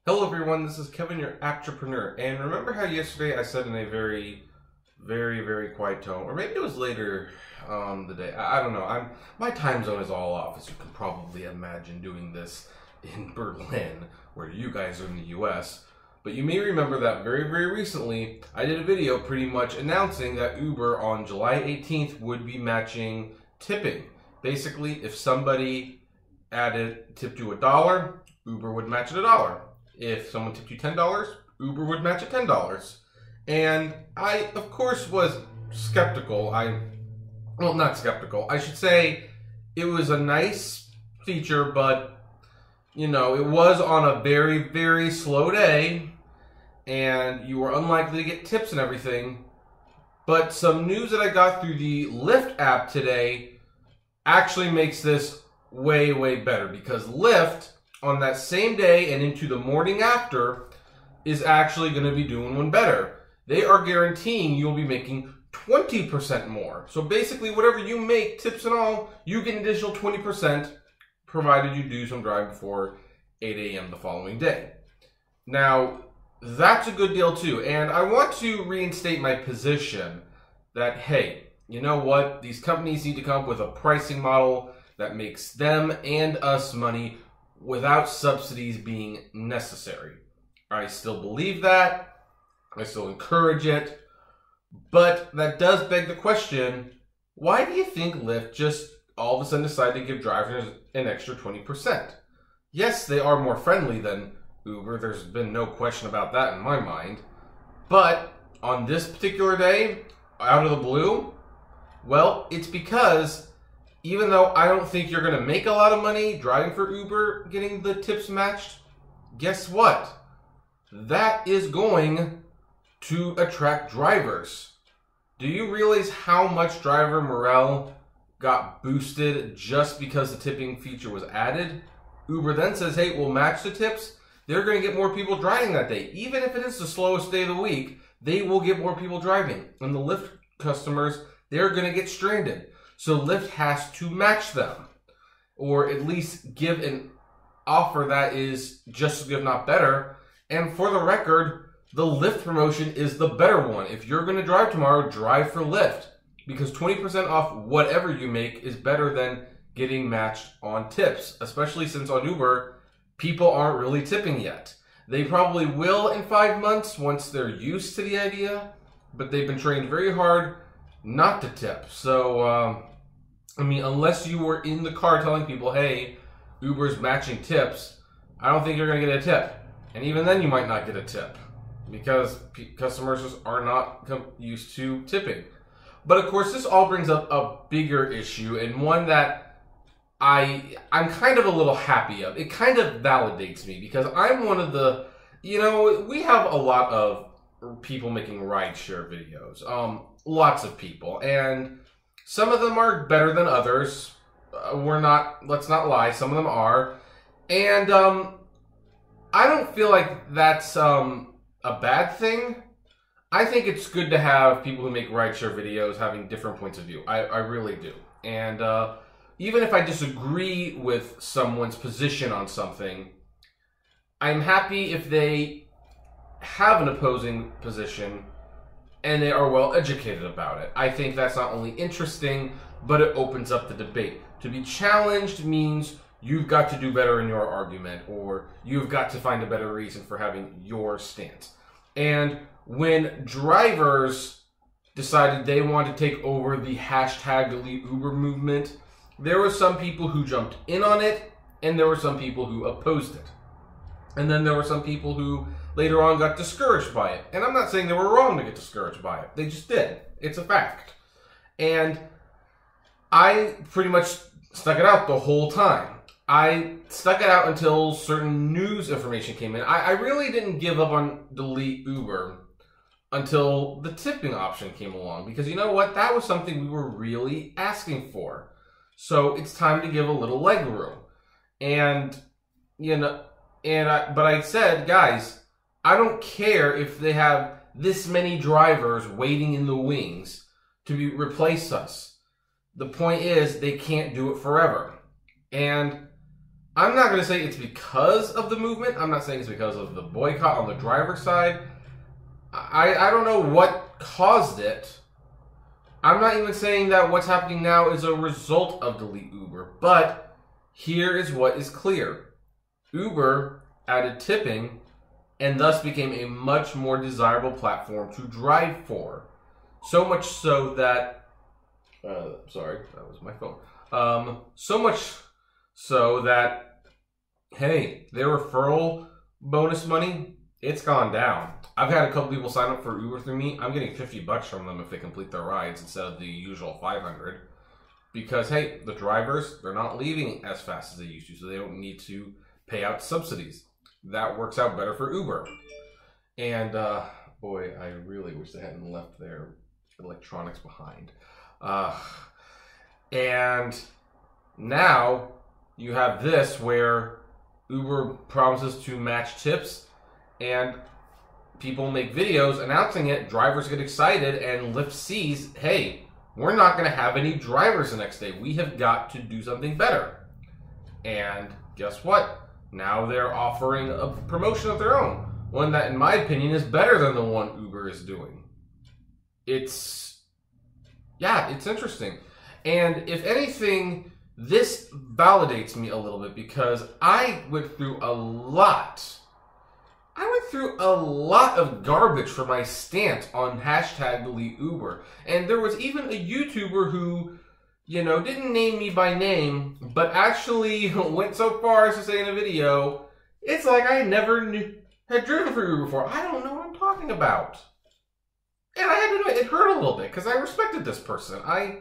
Hello everyone, this is Kevin, your entrepreneur. And remember how yesterday I said in a very quiet tone, or maybe it was later the day, I don't know. My time zone is all off, as you can probably imagine, doing this in Berlin, where you guys are in the US. But you may remember that very recently, I did a video pretty much announcing that Uber on July 18th would be matching tipping. Basically, if somebody added tip to $1, Uber would match it $1. If someone tipped you $10, Uber would match it $10. And I, of course, was skeptical. Well, not skeptical. I should say it was a nice feature, but, you know, it was on a very slow day, and you were unlikely to get tips and everything. But some news that I got through the Lyft app today actually makes this way better, because Lyft, on that same day and into the morning after, is actually going to be doing one better. They are guaranteeing you'll be making 20% more. So basically, whatever you make, tips and all, you get an additional 20%, provided you do some drive before 8 a.m. the following day. Now, that's a good deal too. And I want to reinstate my position that, hey, you know what? These companies need to come up with a pricing model that makes them and us money without subsidies being necessary. I still believe that. I still encourage it. But that does beg the question, why do you think Lyft just all of a sudden decided to give drivers an extra 20%? Yes, they are more friendly than Uber. There's been no question about that in my mind. But on this particular day, out of the blue, well, it's because even though I don't think you're going to make a lot of money driving for Uber, getting the tips matched, guess what? That is going to attract drivers. Do you realize how much driver morale got boosted just because the tipping feature was added? Uber then says, hey, we'll match the tips. They're going to get more people driving that day. Even if it is the slowest day of the week, they will get more people driving. And the Lyft customers, they're going to get stranded. So Lyft has to match them, or at least give an offer that is just as good, if not better. And for the record, the Lyft promotion is the better one. If you're going to drive tomorrow, drive for Lyft, because 20% off whatever you make is better than getting matched on tips, especially since on Uber, people aren't really tipping yet. They probably will in 5 months once they're used to the idea, but they've been trained very hard not to tip. So, I mean, unless you were in the car telling people, hey, Uber's matching tips, I don't think you're going to get a tip. And even then you might not get a tip, because customers just are not used to tipping. But of course, this all brings up a bigger issue, and one that I'm kind of a little happy of. It kind of validates me, because I'm one of the, you know, we have a lot of people making rideshare videos. Lots of people, and some of them are better than others. Let's not lie, some of them are. And I don't feel like that's a bad thing. I think it's good to have people who make rideshare videos having different points of view. I really do. And even if I disagree with someone's position on something, I'm happy if they have an opposing position and they are well educated about it. I think that's not only interesting, but it opens up the debate. To be challenged means you've got to do better in your argument, or you've got to find a better reason for having your stance. And when drivers decided they wanted to take over the hashtag delete Uber movement, there were some people who jumped in on it, and there were some people who opposed it. And then there were some people who later on got discouraged by it. And I'm not saying they were wrong to get discouraged by it. They just did. It's a fact. And I pretty much stuck it out the whole time. I stuck it out until certain news information came in. I really didn't give up on delete Uber until the tipping option came along. Because you know what? That was something we were really asking for. So it's time to give a little leg room. And, you know, but I said, guys, I don't care if they have this many drivers waiting in the wings to replace us. The point is, they can't do it forever. And I'm not going to say it's because of the movement. I'm not saying it's because of the boycott on the driver's side. I don't know what caused it. I'm not even saying that what's happening now is a result of Delete Uber, but here is what is clear. Uber added tipping and thus became a much more desirable platform to drive for. So much so that, sorry, that was my phone. So much so that, hey, their referral bonus money, it's gone down. I've had a couple people sign up for Uber through me. I'm getting $50 from them if they complete their rides instead of the usual $500. Because, hey, the drivers, they're not leaving as fast as they used to, so they don't need to pay out subsidies. That works out better for Uber. And, boy, I really wish they hadn't left their electronics behind. And now you have this where Uber promises to match tips and people make videos announcing it, drivers get excited, and Lyft sees, hey, we're not going to have any drivers the next day. We have got to do something better. And guess what? Now they're offering a promotion of their own. One that, in my opinion, is better than the one Uber is doing. It's interesting. And if anything, this validates me a little bit because I went through a lot of garbage for my stance on hashtag Delete Uber. And there was even a YouTuber who, didn't name me by name, but actually went so far as to say in a video, it's like I never had driven for Uber before. I don't know what I'm talking about. And I had to admit, it hurt a little bit because I respected this person. I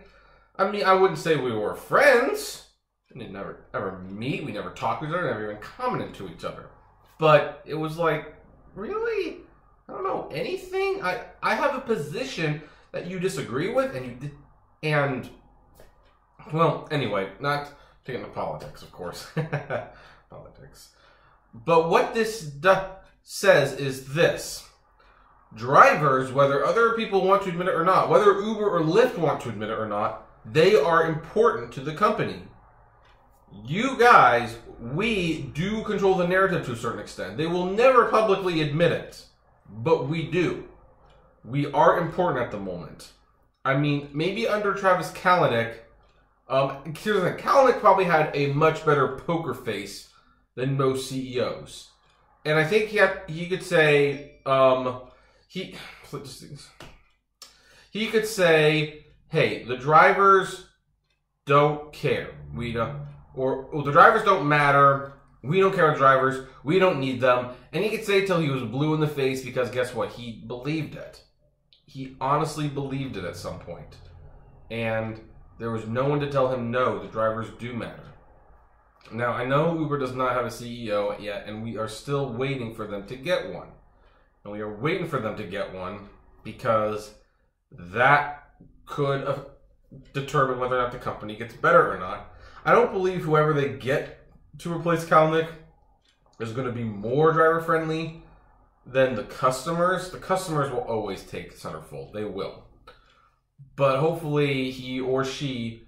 mean, I wouldn't say we were friends. We didn't ever meet. We never talked to each other. Never even commented to each other. But it was like, really? I don't know anything. I have a position that you disagree with, and well, anyway, not to get into politics, of course, politics. But what this says is this: drivers, whether other people want to admit it or not, whether Uber or Lyft want to admit it or not, they are important to the company. You guys, we do control the narrative to a certain extent. They will never publicly admit it, but we do. We are important at the moment. I mean, maybe under Travis Kalanick, here's the thing, Kalanick probably had a much better poker face than most CEOs. And I think he could say, he could say, hey, the drivers don't care. Or the drivers don't matter. We don't care about drivers. We don't need them. And he could say it till he was blue in the face because guess what? He believed it. He honestly believed it at some point. And there was no one to tell him, no, the drivers do matter. Now, I know Uber does not have a CEO yet, and we are still waiting for them to get one. And we are waiting for them to get one because that could determine whether or not the company gets better or not. I don't believe whoever they get to replace Kalanick is going to be more driver-friendly than the customers. The customers will always take the centerfold. They will. But hopefully he or she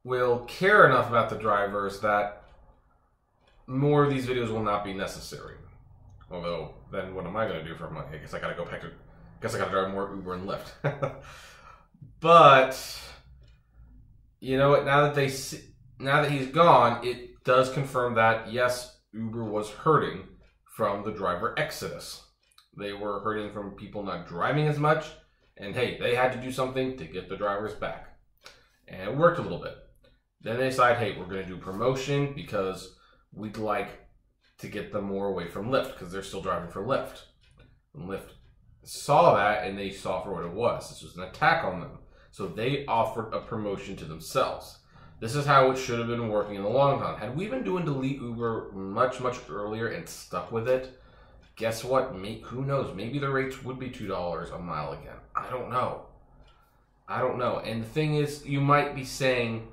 will care enough about the drivers that more of these videos will not be necessary. Although, then what am I going to do for money? I guess I got to go back to... I guess I got to drive more Uber and Lyft. But, you know what? Now that he's gone, it does confirm that, yes, Uber was hurting from the driver exodus. They were hurting from people not driving as much, and hey, they had to do something to get the drivers back. And it worked a little bit. Then they decide, hey, we're going to do promotion because we'd like to get them more away from Lyft because they're still driving for Lyft. And Lyft saw that and they saw for what it was. This was an attack on them. So they offered a promotion to themselves. This is how it should have been working in the long run. Had we been doing Delete Uber much, much earlier and stuck with it, guess what? Who knows? Maybe the rates would be $2 a mile again. I don't know. I don't know. And the thing is, you might be saying,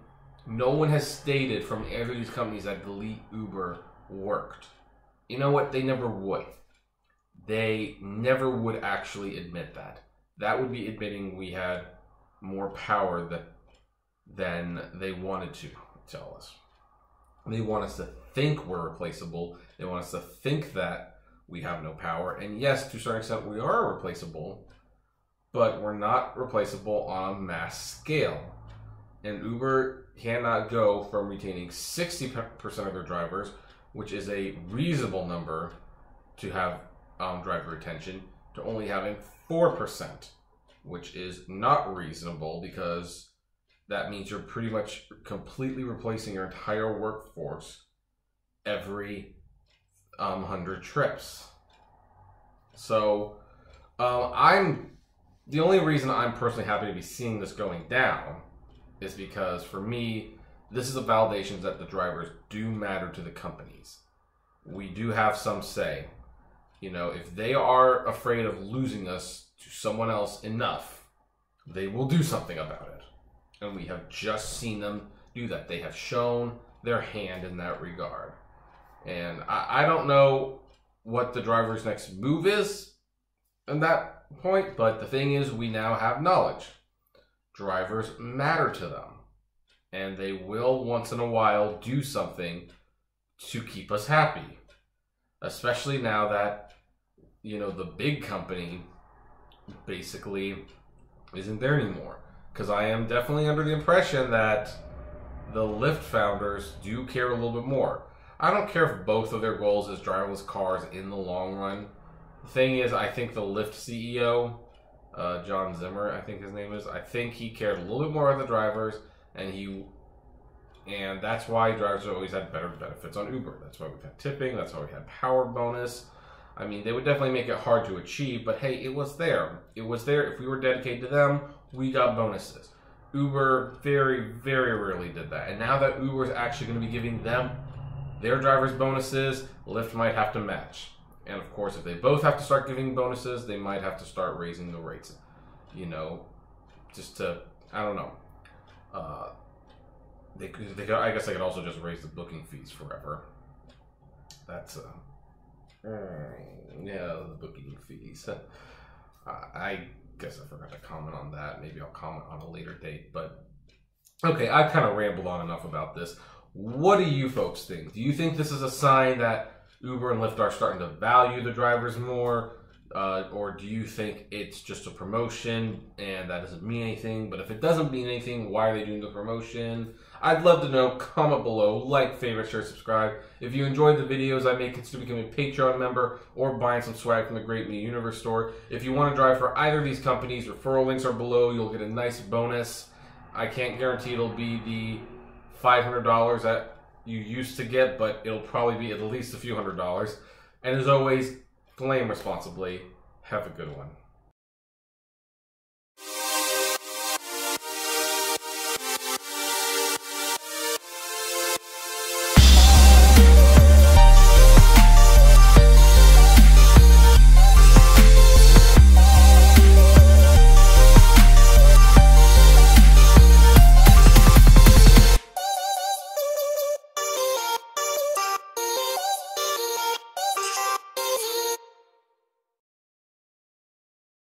no one has stated from either of these companies that Delete Uber worked. You know what? They never would. They never would actually admit that. That would be admitting we had more power than they wanted to tell us. They want us to think we're replaceable. They want us to think that we have no power. And yes, to a certain extent, we are replaceable, but we're not replaceable on a mass scale. And Uber cannot go from retaining 60% of their drivers, which is a reasonable number to have driver retention, to only having 4%, which is not reasonable, because that means you're pretty much completely replacing your entire workforce every 100 trips. So the only reason I'm personally happy to be seeing this going down is because, for me, this is a validation that the drivers do matter to the companies. We do have some say. You know, if they are afraid of losing us to someone else enough, they will do something about it. And we have just seen them do that. They have shown their hand in that regard. And I don't know what the driver's next move is in that point, but the thing is, we now have knowledge. Drivers matter to them, and they will once in a while do something to keep us happy, especially now that, you know, the big company basically isn't there anymore. Because I am definitely under the impression that the Lyft founders do care a little bit more. I don't care if both of their goals is driverless cars in the long run. The thing is, I think the Lyft CEO, John Zimmer, I think his name is, I think he cared a little bit more about the drivers, and that's why drivers have always had better benefits on Uber. That's why we've had tipping, that's why we had power bonus. I mean, they would definitely make it hard to achieve, but hey, it was there. It was there. If we were dedicated to them, we got bonuses. Uber very, very rarely did that. And now that Uber is actually going to be giving them their drivers bonuses, Lyft might have to match. And of course, if they both have to start giving bonuses, they might have to start raising the rates. You know, just to, I don't know. They could, I guess they could also just raise the booking fees forever. That's, yeah, the booking fees. I guess I forgot to comment on that. Maybe I'll comment on a later date. But, okay, I've kind of rambled on enough about this. What do you folks think? Do you think this is a sign that Uber and Lyft are starting to value the drivers more? Or do you think it's just a promotion and that doesn't mean anything? But if it doesn't mean anything, why are they doing the promotion? I'd love to know. Comment below. Like, favorite, share, subscribe. If you enjoyed the videos I make, consider becoming a Patreon member or buying some swag from the Great Media Universe store. If you want to drive for either of these companies, referral links are below. You'll get a nice bonus. I can't guarantee it'll be the $500 that you used to get, but it'll probably be at least a few $100s. And as always, flame responsibly. Have a good one.